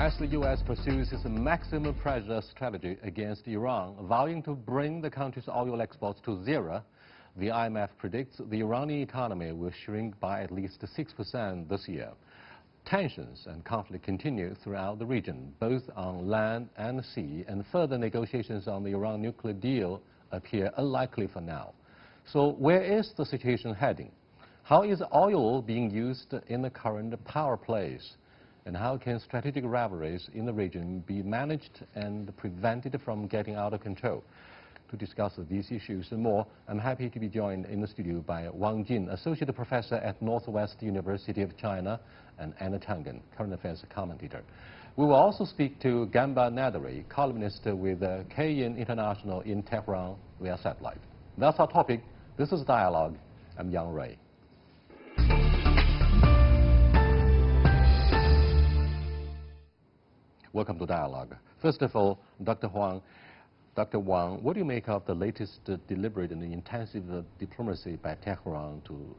As the U.S. pursues its maximum pressure strategy against Iran, vowing to bring the country's oil exports to zero, the IMF predicts the Iranian economy will shrink by at least 6% this year. Tensions and conflict continue throughout the region, both on land and sea, and further negotiations on the Iran nuclear deal appear unlikely for now. So where is the situation heading? How is oil being used in the current power plays? And how can strategic rivalries in the region be managed and prevented from getting out of control? To discuss these issues and more, I'm happy to be joined in the studio by Wang Jin, Associate Professor at Northwest University of China, and Anna Tangen, Current Affairs Commentator. We will also speak to Gamba Nadari, columnist with KN International in Tehran via satellite. That's our topic. This is Dialogue. I'm Yang Ray. Welcome to Dialogue. First of all, Dr. Wang, what do you make of the latest deliberate and intensive diplomacy by Tehran to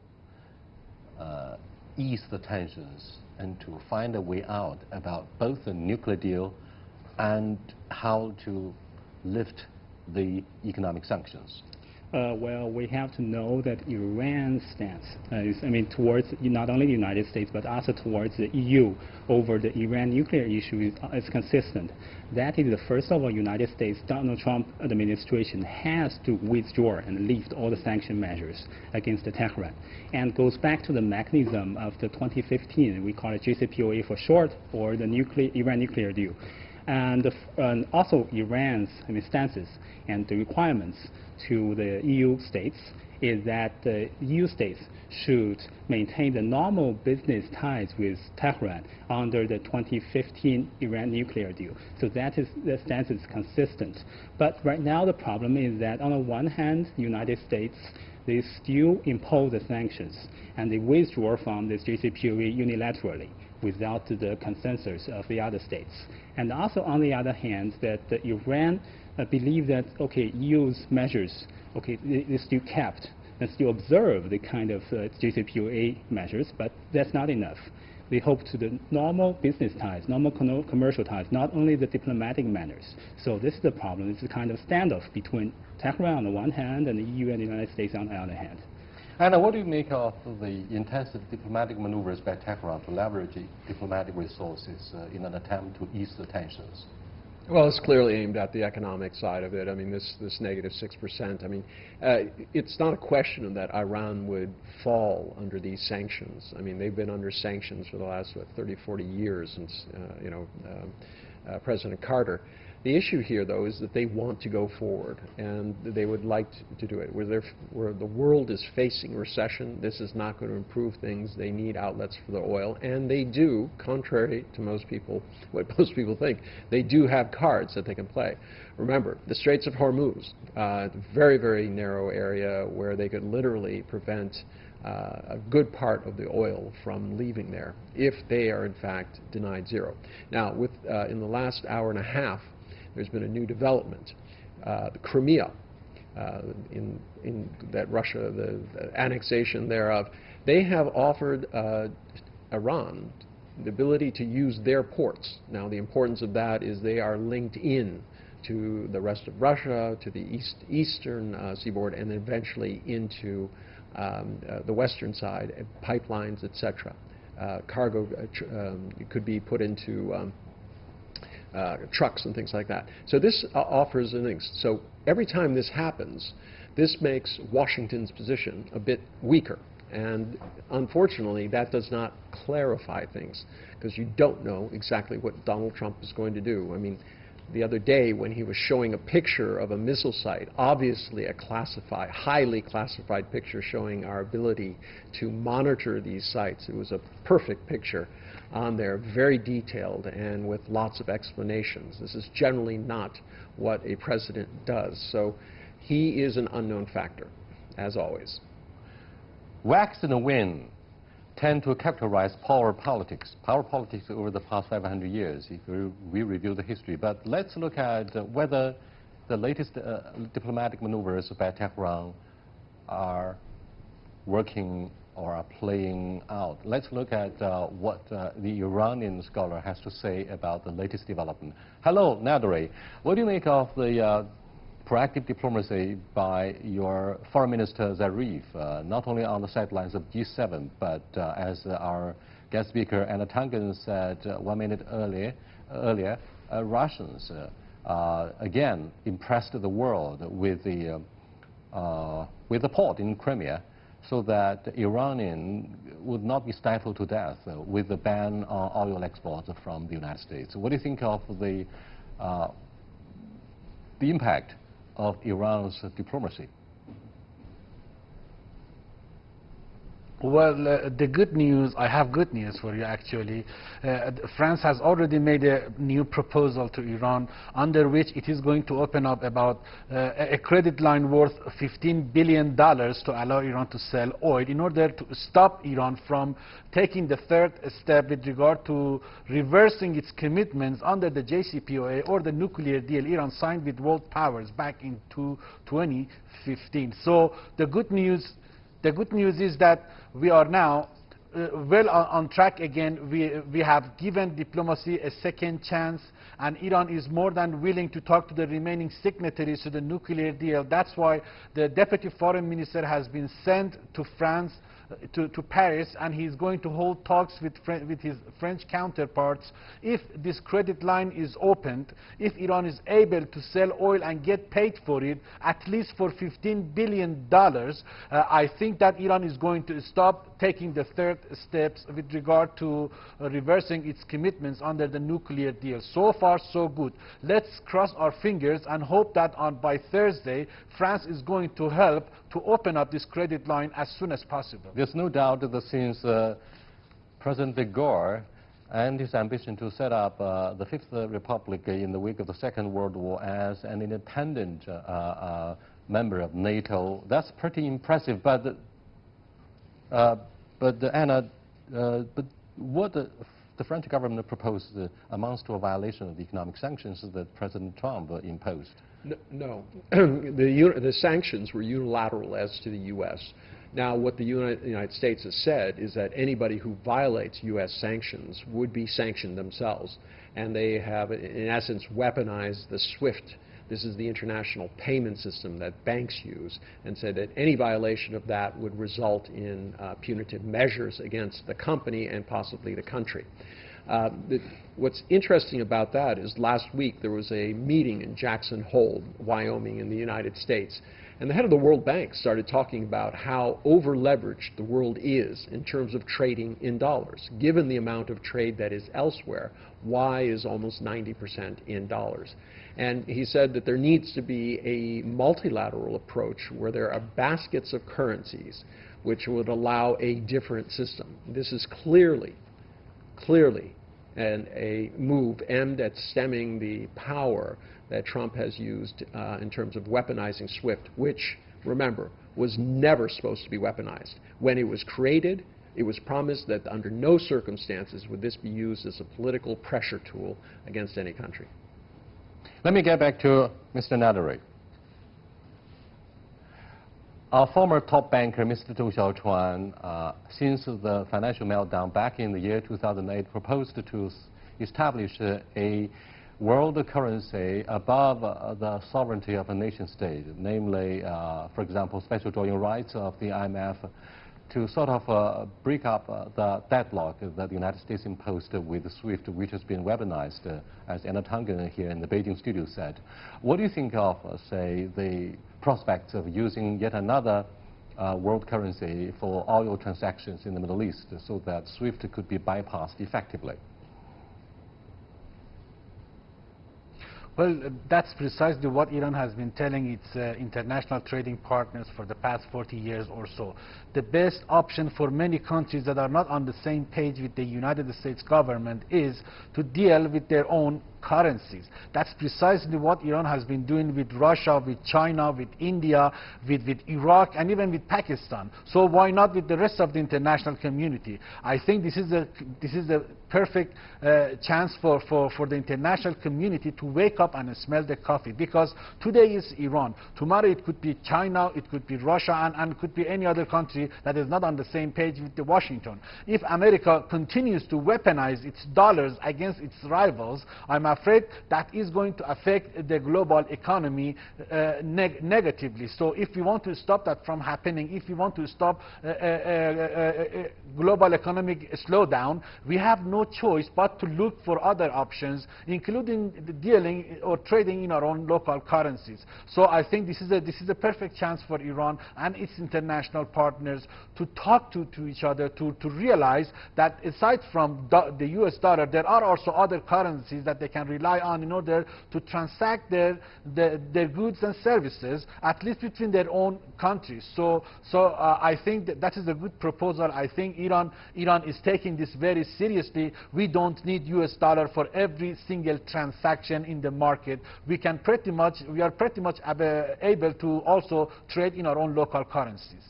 ease the tensions and to find a way out about both the nuclear deal and how to lift the economic sanctions? Well, we have to know that Iran's stance towards not only the United States but also towards the EU over the Iran nuclear issue is consistent. That is, first of all, United States, Donald Trump administration has to withdraw and lift all the sanction measures against Tehran, and goes back to the mechanism of the 2015, we call it JCPOA for short, or the Iran nuclear deal. And also Iran's stances and the requirements to the EU states is that the EU states should maintain the normal business ties with Tehran under the 2015 Iran nuclear deal. So that is, the stance is consistent. But right now the problem is that on the one hand, the United States, they still impose the sanctions and they withdraw from this JCPOA unilaterally without the consensus of the other states. And also on the other hand, that Iran believe that, okay, EU's measures, okay, they still kept and still observe the kind of JCPOA measures, but that's not enough. They hope to the normal business ties, normal commercial ties, not only the diplomatic manners. So this is the problem. It's a kind of standoff between Tehran on the one hand and the EU and the United States on the other hand. Anna, what do you make of the intensive diplomatic maneuvers by Tehran to leverage diplomatic resources in an attempt to ease the tensions? Well, it's clearly aimed at the economic side of it. I mean, this negative 6%. I mean, it's not a question that Iran would fall under these sanctions. I mean, they've been under sanctions for the last 30, 40 years since, President Carter. The issue here, though, is that they want to go forward, and they would like to do it. Where the world is facing recession, this is not going to improve things. They need outlets for the oil, and they do, contrary to what most people think, they do have cards that they can play. Remember, the Straits of Hormuz, very, very narrow area where they could literally prevent a good part of the oil from leaving there if they are, in fact, denied zero. Now, in the last hour and a half, there's been a new development. The Crimea, in that Russia, the annexation thereof, they have offered Iran the ability to use their ports. Now, the importance of that is they are linked in to the rest of Russia, to the eastern seaboard, and eventually into the western side, pipelines, etc. Cargo could be put into trucks and things like that. So this offers things. So every time this happens, this makes Washington's position a bit weaker. And unfortunately, that does not clarify things, because you don't know exactly what Donald Trump is going to do. I mean, the other day when he was showing a picture of a missile site, obviously a highly classified picture showing our ability to monitor these sites. It was a perfect picture on there, very detailed and with lots of explanations. This is generally not what a president does. So he is an unknown factor, as always. Wax and wane tend to characterize power politics over the past 500 years, if we review the history. But let's look at whether the latest diplomatic maneuvers by Tehran are working or are playing out. Let's look at what the Iranian scholar has to say about the latest development. Hello, Nadri. What do you make of the proactive diplomacy by your Foreign Minister Zarif, not only on the sidelines of G7, but as our guest speaker Anna Tangen said 1 minute earlier, Russians again impressed the world with the port in Crimea, so that Iranian would not be stifled to death with the ban on oil exports from the United States. What do you think of the impact of Iran's diplomacy? Well, the good news, I have good news for you actually. France has already made a new proposal to Iran under which it is going to open up about a credit line worth $15 billion to allow Iran to sell oil in order to stop Iran from taking the third step with regard to reversing its commitments under the JCPOA or the nuclear deal Iran signed with world powers back in 2015. So the good news is that we are now well on track again. We have given diplomacy a second chance, and Iran is more than willing to talk to the remaining signatories to the nuclear deal. That's why the Deputy Foreign Minister has been sent to France, to Paris, and he's going to hold talks with his French counterparts. If this credit line is opened, if Iran is able to sell oil and get paid for it, at least for $15 billion, I think that Iran is going to stop taking the third steps with regard to reversing its commitments under the nuclear deal. So far, so good. Let's cross our fingers and hope that by Thursday, France is going to help to open up this credit line as soon as possible. There's no doubt that since President de Gaulle and his ambition to set up the Fifth Republic in the wake of the Second World War as an independent member of NATO, that's pretty impressive. But Anna, but what the French government proposed amounts to a violation of the economic sanctions that President Trump imposed. No. The sanctions were unilateral as to the U.S. Now, what the United States has said is that anybody who violates U.S. sanctions would be sanctioned themselves. And they have, in essence, weaponized the SWIFT. This is the international payment system that banks use, and said that any violation of that would result in punitive measures against the company and possibly the country. What's interesting about that is last week there was a meeting in Jackson Hole, Wyoming, in the United States, and the head of the World Bank started talking about how over-leveraged the world is in terms of trading in dollars. Given the amount of trade that is elsewhere, why is almost 90% in dollars? And he said that there needs to be a multilateral approach where there are baskets of currencies which would allow a different system. This is clearly a move aimed at stemming the power that Trump has used in terms of weaponizing SWIFT, which, remember, was never supposed to be weaponized. When it was created, it was promised that under no circumstances would this be used as a political pressure tool against any country. Let me get back to Mr. Naderi. Our former top banker, Mr. Zhou Xiaochuan, since the financial meltdown back in the year 2008, proposed to establish a world currency above the sovereignty of a nation state, namely, for example, special drawing rights of the IMF, to sort of break up the deadlock that the United States imposed with SWIFT, which has been weaponized, as Anna Tangen here in the Beijing studio said. What do you think of, say, the prospects of using yet another world currency for oil transactions in the Middle East so that SWIFT could be bypassed effectively? Well, that's precisely what Iran has been telling its international trading partners for the past 40 years or so. The best option for many countries that are not on the same page with the United States government is to deal with their own currencies. That's precisely what Iran has been doing with Russia, with China, with India, with Iraq, and even with Pakistan. So why not with the rest of the international community? I think this is a perfect chance for the international community to wake up and smell the coffee, because today is Iran, tomorrow it could be China, it could be Russia, and it could be any other country that is not on the same page with the Washington. If America continues to weaponize its dollars against its rivals, I'm afraid that is going to affect the global economy negatively. So if we want to stop that from happening, if we want to stop global economic slowdown, we have no choice but to look for other options, including dealing or trading in our own local currencies. So I think this is a perfect chance for Iran and its international partners to talk to each other, to realize that aside from the US dollar, there are also other currencies that they can rely on in order to transact their goods and services, at least between their own countries. So I think that is a good proposal. I think Iran is taking this very seriously. We don't need US dollar for every single transaction in the market. We are pretty much able to also trade in our own local currencies.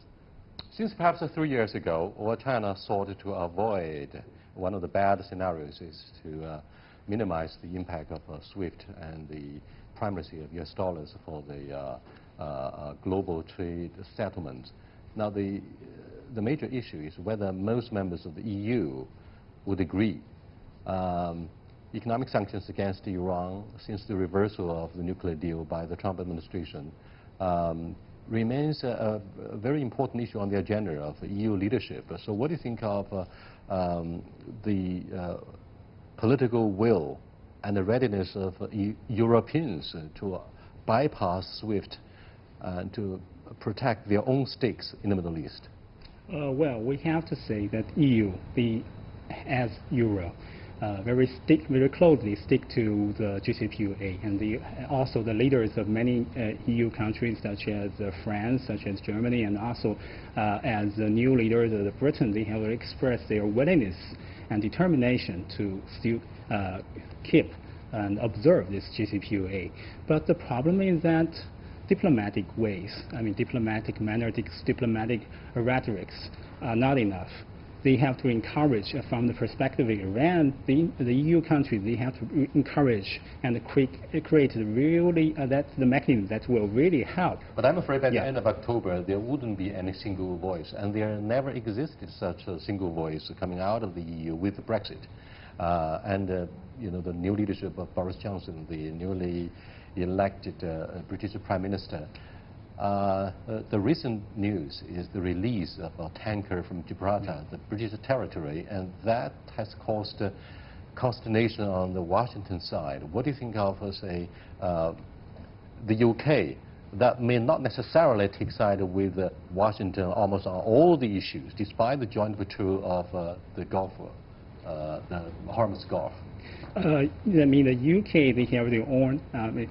Since perhaps 3 years ago, what China sought to avoid, one of the bad scenarios is to minimize the impact of SWIFT and the primacy of US dollars for the global trade settlement. Now the major issue is whether most members of the EU would agree. Economic sanctions against Iran since the reversal of the nuclear deal by the Trump administration remains a very important issue on the agenda of the EU leadership. So what do you think of the political will and the readiness of Europeans to bypass SWIFT and to protect their own stakes in the Middle East? Well, we have to say that EU, as Euro, very closely stick to the JCPOA, and also the leaders of many EU countries such as France, such as Germany, and also as the new leaders of Britain, they have expressed their willingness and determination to still keep and observe this JCPOA. But the problem is that diplomatic ways, diplomatic manner, diplomatic rhetorics are not enough. They have to encourage, from the perspective of Iran, the EU countries, they have to encourage and create really, that's the mechanism that will really help. But I'm afraid by the end of October, there wouldn't be any single voice, and there never existed such a single voice coming out of the EU with Brexit. The new leadership of Boris Johnson, the newly elected British Prime Minister, the recent news is the release of a tanker from Gibraltar, the British territory, and that has caused consternation on the Washington side. What do you think of, say, the UK, that may not necessarily take side with Washington almost on all the issues, despite the joint patrol of the Gulf, the Hormuz Gulf? The UK, they have their own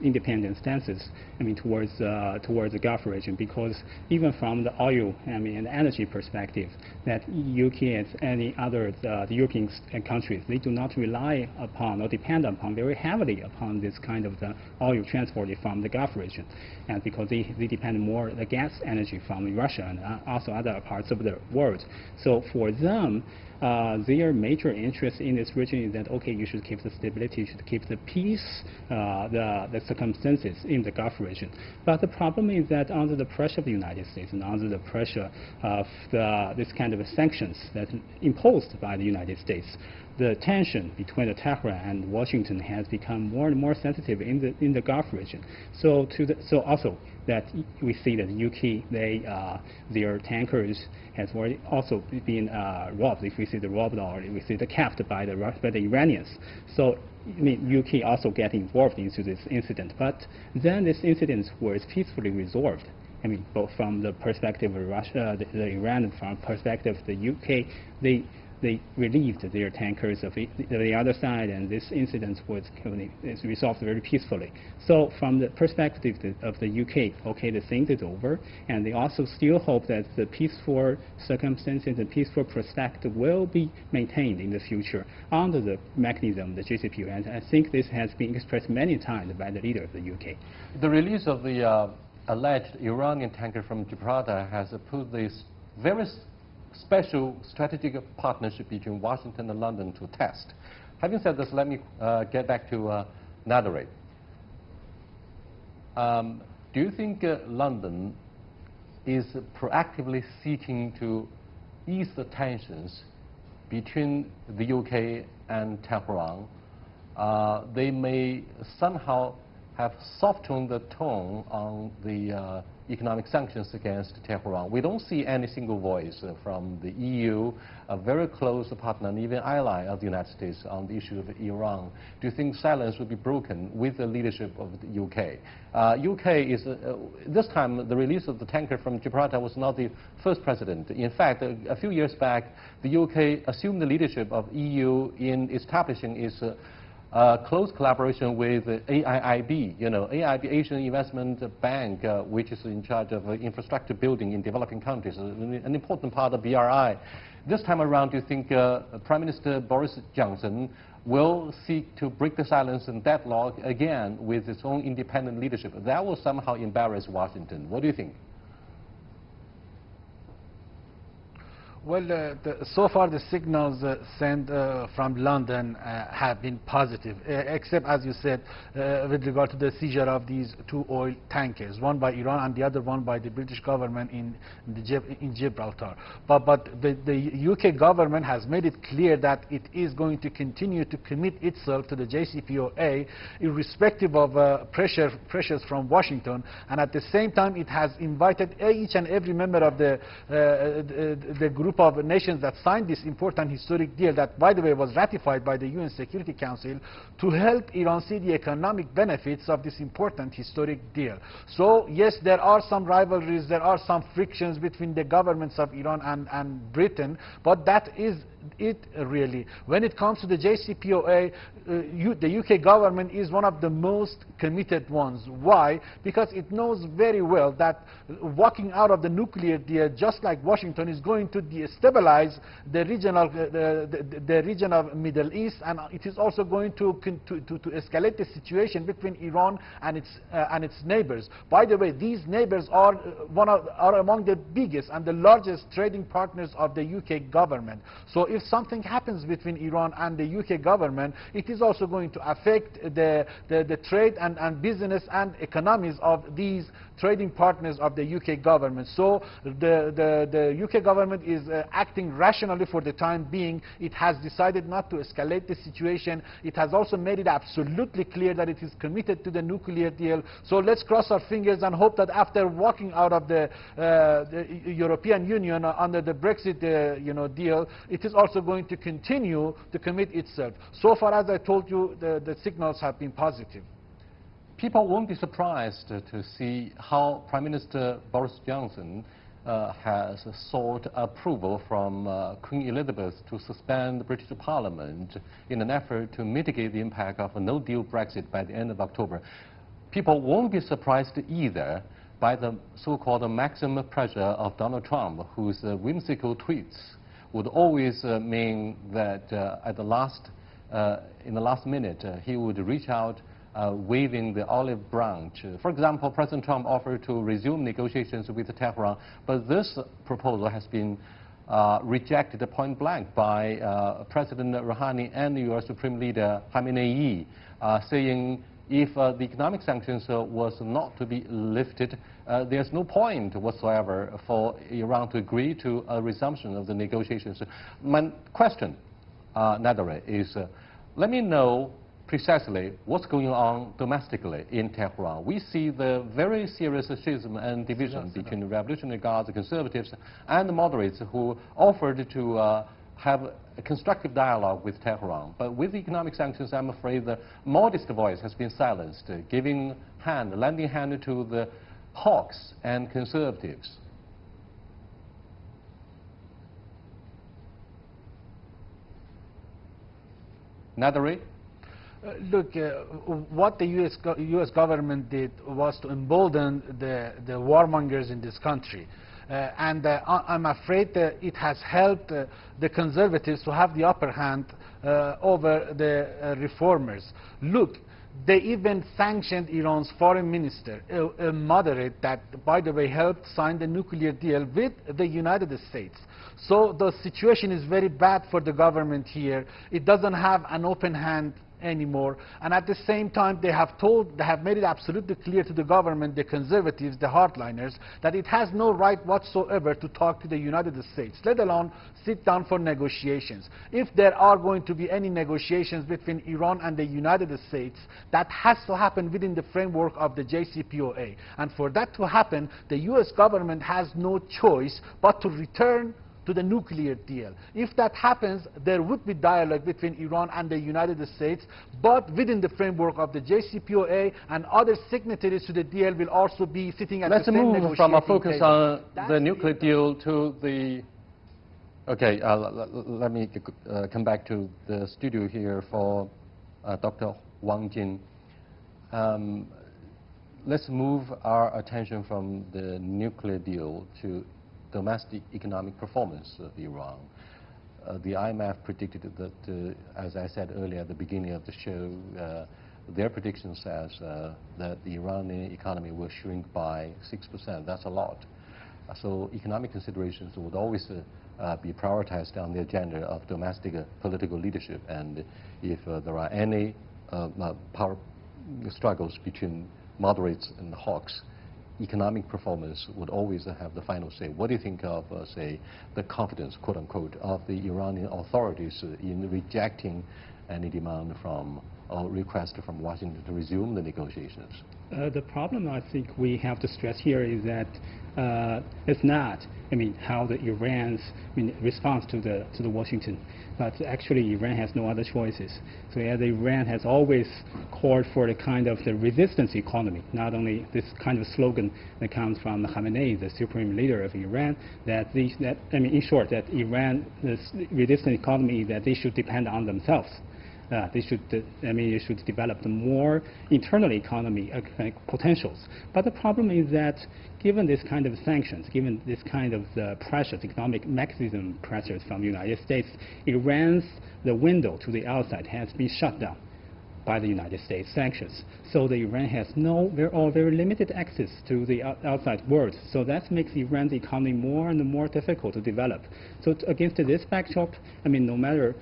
independent stances, towards the Gulf region, because even from the oil, and energy perspective, that UK as any other the European countries, they do not rely upon or depend upon very heavily upon this kind of the oil transported from the Gulf region, and because they depend more on the gas energy from Russia and also other parts of the world. So for them, their major interest in this region is that, okay, you should keep the stability, you should keep the peace, the circumstances in the Gulf region. But the problem is that under the pressure of the United States and under the pressure of this kind of sanctions that imposed by the United States, the tension between the Tehran and Washington has become more and more sensitive in the Gulf region. So also that we see that UK, their tankers has already also been robbed. If we see the robbed, or we see the capped by the Iranians. So UK also get involved into this incident. But then this incident was peacefully resolved. Both from the perspective of Russia, the Iran, and from perspective of the UK, they relieved their tankers of the other side, and this incident was resolved very peacefully. So from the perspective of the UK, okay, the thing is over, and they also still hope that the peaceful circumstances and peaceful prospect will be maintained in the future under the mechanism, the JCPOA. And I think this has been expressed many times by the leader of the UK. The release of the alleged Iranian tanker from Gibraltar has put this very special strategic partnership between Washington and London to test. Having said this, let me get back to Nadare. Do you think London is proactively seeking to ease the tensions between the UK and Tehran? They may somehow have softened the tone on the economic sanctions against Tehran. We don't see any single voice from the EU, a very close partner and even ally of the United States on the issue of Iran. Do you think silence will be broken with the leadership of the UK? UK is, this time the release of the tanker from Gibraltar was not the first precedent. In fact, a few years back, the UK assumed the leadership of EU in establishing its close collaboration with AIIB, AIIB Asian Investment Bank, which is in charge of infrastructure building in developing countries, an important part of BRI. This time around, do you think Prime Minister Boris Johnson will seek to break the silence and deadlock again with its own independent leadership? That will somehow embarrass Washington. What do you think? Well, so far the signals sent from London have been positive, except, as you said, with regard to the seizure of these two oil tankers, one by Iran and the other one by the British government in Gibraltar. But the UK government has made it clear that it is going to continue to commit itself to the JCPOA, irrespective of pressures from Washington, and at the same time it has invited each and every member of the group of nations that signed this important historic deal that, by the way, was ratified by the UN Security Council, to help Iran see the economic benefits of this important historic deal. So yes, there are some rivalries, there are some frictions between the governments of Iran and Britain, but that is it really. When it comes to the JCPOA, the UK government is one of the most committed ones. Why? Because it knows very well that walking out of the nuclear deal, just like Washington, is going to destabilize the region of Middle East, and it is also going to escalate the situation between Iran and its neighbors. By the way, these neighbors are among the biggest and the largest trading partners of the UK government. So if something happens between Iran and the UK government, it is also going to affect the trade and business and economies of these trading partners of the UK government. So the UK government is acting rationally for the time being. It has decided not to escalate the situation. It has also made it absolutely clear that it is committed to the nuclear deal. So let's cross our fingers and hope that after walking out of the European Union under the Brexit deal, it is also going to continue to commit itself. So far, as I told you, the signals have been positive. People won't be surprised to see how Prime Minister Boris Johnson has sought approval from Queen Elizabeth to suspend the British Parliament in an effort to mitigate the impact of a no-deal Brexit by the end of October. People won't be surprised either by the so-called maximum pressure of Donald Trump, whose whimsical tweets would always mean that in the last minute he would reach out waving the olive branch. For example, President Trump offered to resume negotiations with Tehran, but this proposal has been rejected point blank by President Rouhani and U.S. Supreme Leader Khamenei, saying if the economic sanctions was not to be lifted, there's no point whatsoever for Iran to agree to a resumption of the negotiations. My question, Nadare, is let me know precisely what's going on domestically in Tehran. We see the very serious schism and division between the Revolutionary Guards, the conservatives, and the moderates who offered to have a constructive dialogue with Tehran. But with economic sanctions, I'm afraid the modest voice has been silenced, lending hand to the hawks and conservatives. Nadari? Look, what the U.S. government did was to embolden the warmongers in this country. I'm afraid that it has helped the conservatives to have the upper hand over the reformers. Look, they even sanctioned Iran's foreign minister, a moderate that, by the way, helped sign the nuclear deal with the United States. So the situation is very bad for the government here. It doesn't have an open hand anymore, and at the same time they have made it absolutely clear to the government, the conservatives, the hardliners, that it has no right whatsoever to talk to the United States, let alone sit down for negotiations. If there are going to be any negotiations between Iran and the United States, that has to happen within the framework of the JCPOA, and for that to happen, the US government has no choice but to return to the nuclear deal. If that happens, there would be dialogue between Iran and the United States, but within the framework of the JCPOA, and other signatories to the deal will also be sitting at the same negotiating table. Let's move from a focus on the nuclear deal to the... Okay, let me come back to the studio here for Dr. Wang Jin. Let's move our attention from the nuclear deal to domestic economic performance of Iran. The IMF predicted that, as I said earlier at the beginning of the show, their prediction says that the Iranian economy will shrink by 6%. That's a lot. So economic considerations would always be prioritized on the agenda of domestic political leadership. And if there are any power struggles between moderates and hawks, economic performance would always have the final say. What do you think of, say, the confidence, quote unquote, of the Iranian authorities in rejecting any demand from or request from Washington to resume the negotiations? The problem I think we have to stress here is that it's not, how the Iran's response to the Washington, but actually Iran has no other choices. So as Iran has always called for the kind of the resistance economy, not only this kind of slogan that comes from Khamenei, the supreme leader of Iran, in short, that Iran, this resistant economy, that they should depend on themselves. They should develop the more internal economy potentials. But the problem is that given this kind of sanctions, given this kind of pressures, economic mechanism pressures from the United States, the window to the outside has been shut down by the United States sanctions. So the Iran has very limited access to the outside world. So that makes Iran's economy more and more difficult to develop. So against this backdrop, no matter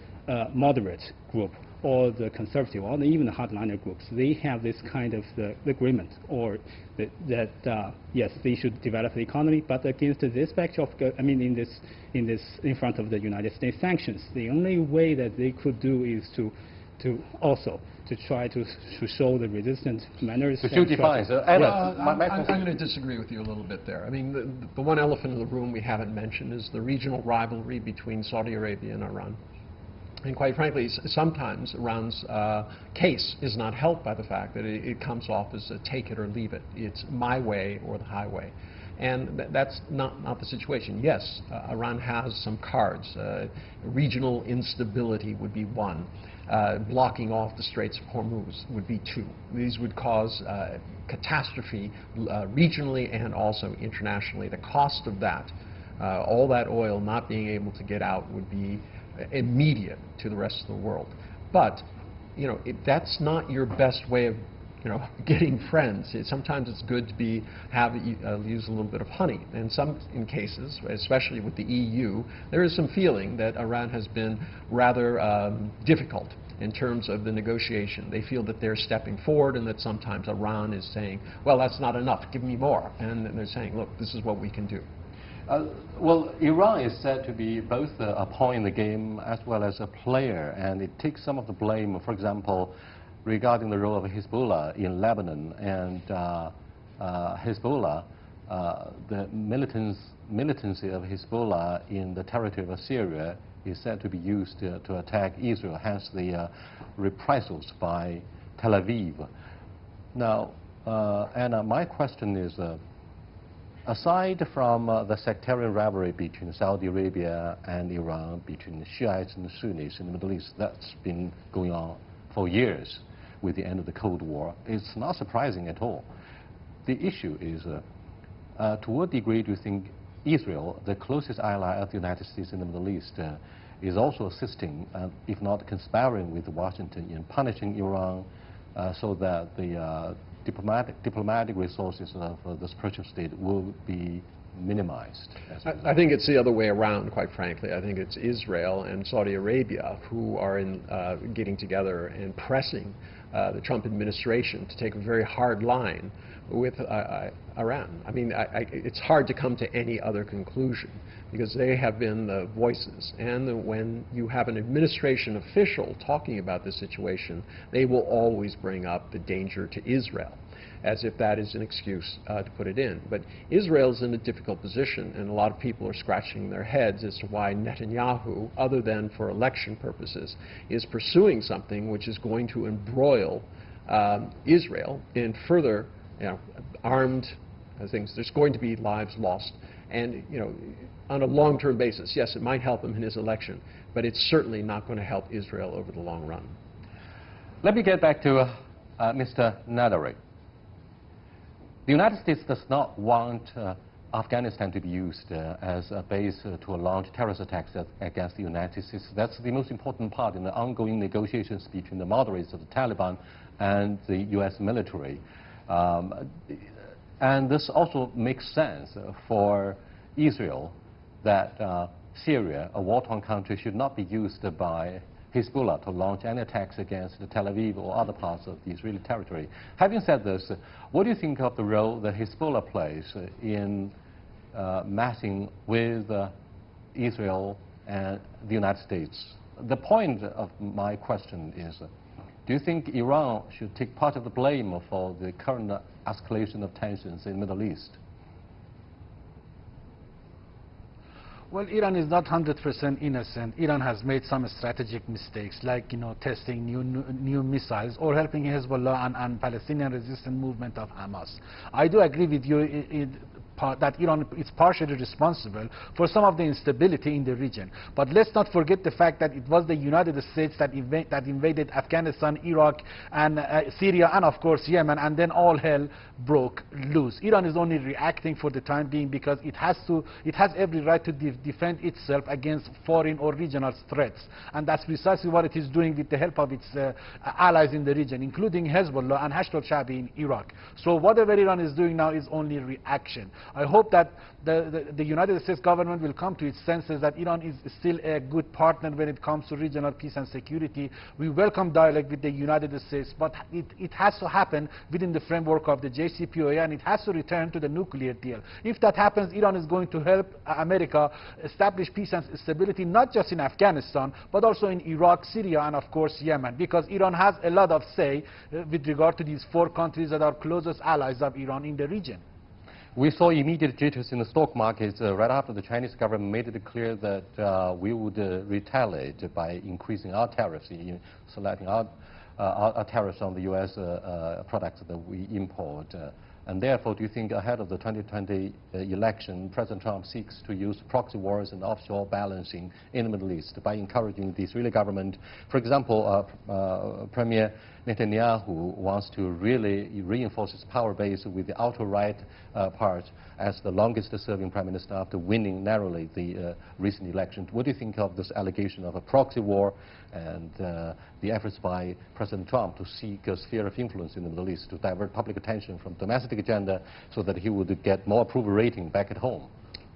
moderate group or the conservative or even the hardliner groups, they have this kind of agreement, or that yes, they should develop the economy, but against this backdrop, in front of the United States sanctions, the only way that they could do is to try to show the resistant manners. To shoot defiance. I'm going to disagree with you a little bit there. The one elephant in the room we haven't mentioned is the regional rivalry between Saudi Arabia and Iran. And quite frankly, sometimes Iran's case is not helped by the fact that it comes off as a take it or leave it. It's my way or the highway. And that's not the situation. Yes, Iran has some cards. Regional instability would be one. Blocking off the Straits of Hormuz would be two. These would cause catastrophe regionally and also internationally. The cost of that, all that oil not being able to get out, would be immediate to the rest of the world. But that's not your best way of getting friends. Sometimes it's good to use a little bit of honey. And in cases, especially with the EU, there is some feeling that Iran has been rather difficult in terms of the negotiation. They feel that they're stepping forward, and that sometimes Iran is saying, well, that's not enough, give me more. And they're saying, look, this is what we can do. Well, Iran is said to be both a pawn in the game as well as a player, and it takes some of the blame, for example, regarding the role of Hezbollah in Lebanon. And Hezbollah, the militancy of Hezbollah in the territory of Syria is said to be used to attack Israel, hence the reprisals by Tel Aviv. Now, Anna, my question is, Aside from the sectarian rivalry between Saudi Arabia and Iran, between the Shiites and the Sunnis in the Middle East, that's been going on for years with the end of the Cold War, it's not surprising at all. The issue is, to what degree do you think Israel, the closest ally of the United States in the Middle East, is also assisting, if not conspiring with Washington in punishing Iran so that the diplomatic resources of this Persian state will be minimized? I think it's the other way around, quite frankly. I think it's Israel and Saudi Arabia who are getting together and pressing the Trump administration to take a very hard line with Iran. I mean, it's hard to come to any other conclusion because they have been the voices. And when you have an administration official talking about the situation, they will always bring up the danger to Israel, as if that is an excuse to put it in. But Israel's in a difficult position, and a lot of people are scratching their heads as to why Netanyahu, other than for election purposes, is pursuing something which is going to embroil Israel in further armed things. There's going to be lives lost. And, on a long-term basis, yes, it might help him in his election, but it's certainly not going to help Israel over the long run. Let me get back to Mr. Nadari. The United States does not want Afghanistan to be used as a base to launch terrorist attacks against the United States. That's the most important part in the ongoing negotiations between the moderates of the Taliban and the U.S. military. And this also makes sense for Israel that Syria, a war-torn country, should not be used by Hezbollah to launch any attacks against Tel Aviv or other parts of the Israeli territory. Having said this, what do you think of the role that Hezbollah plays in messing with Israel and the United States? The point of my question is, do you think Iran should take part of the blame for the current escalation of tensions in the Middle East? Well, Iran is not 100% innocent. Iran has made some strategic mistakes, like testing new missiles or helping Hezbollah and Palestinian resistance movement of Hamas. I do agree with you that Iran is partially responsible for some of the instability in the region. But let's not forget the fact that it was the United States that invaded Afghanistan, Iraq, and Syria, and of course Yemen, and then all hell broke loose. Iran is only reacting for the time being because it has every right to defend itself against foreign or regional threats, and that's precisely what it is doing with the help of its allies in the region, including Hezbollah and Hashd al-Shaabi in Iraq. So whatever Iran is doing now is only reaction. I hope that the United States government will come to its senses that Iran is still a good partner when it comes to regional peace and security. We welcome dialogue with the United States, but it has to happen within the framework of the JCPOA, and it has to return to the nuclear deal. If that happens, Iran is going to help America establish peace and stability, not just in Afghanistan, but also in Iraq, Syria, and of course Yemen, because Iran has a lot of say with regard to these four countries that are closest allies of Iran in the region. We saw immediate jitters in the stock markets right after the Chinese government made it clear that we would retaliate by increasing our tariffs, selecting our tariffs on the U.S. products that we import. And therefore, do you think ahead of the 2020 election, President Trump seeks to use proxy wars and offshore balancing in the Middle East by encouraging the Israeli government? For example, Premier Netanyahu wants to really reinforce his power base with the ultra-right part as the longest-serving prime minister after winning narrowly the recent election. What do you think of this allegation of a proxy war and the efforts by President Trump to seek a sphere of influence in the Middle East to divert public attention from domestic agenda so that he would get more approval rating back at home?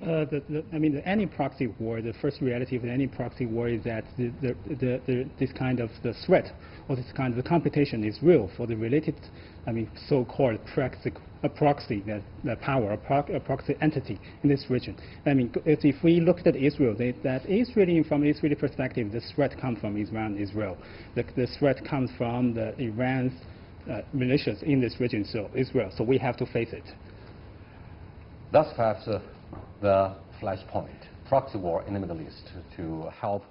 Any proxy war, the first reality of any proxy war is that this kind of the threat or this kind of the competition is real for the related, so-called proxy power, a proxy entity in this region. If we look at Israel, from Israeli perspective, the threat comes from Israel. The threat comes from the Iran's militias in this region, so Israel. So we have to face it. That's perhaps the flashpoint, proxy war in the Middle East, to help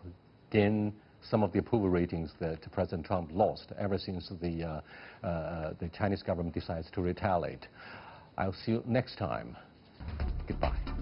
gain some of the approval ratings that President Trump lost ever since the Chinese government decides to retaliate. I'll see you next time. Goodbye.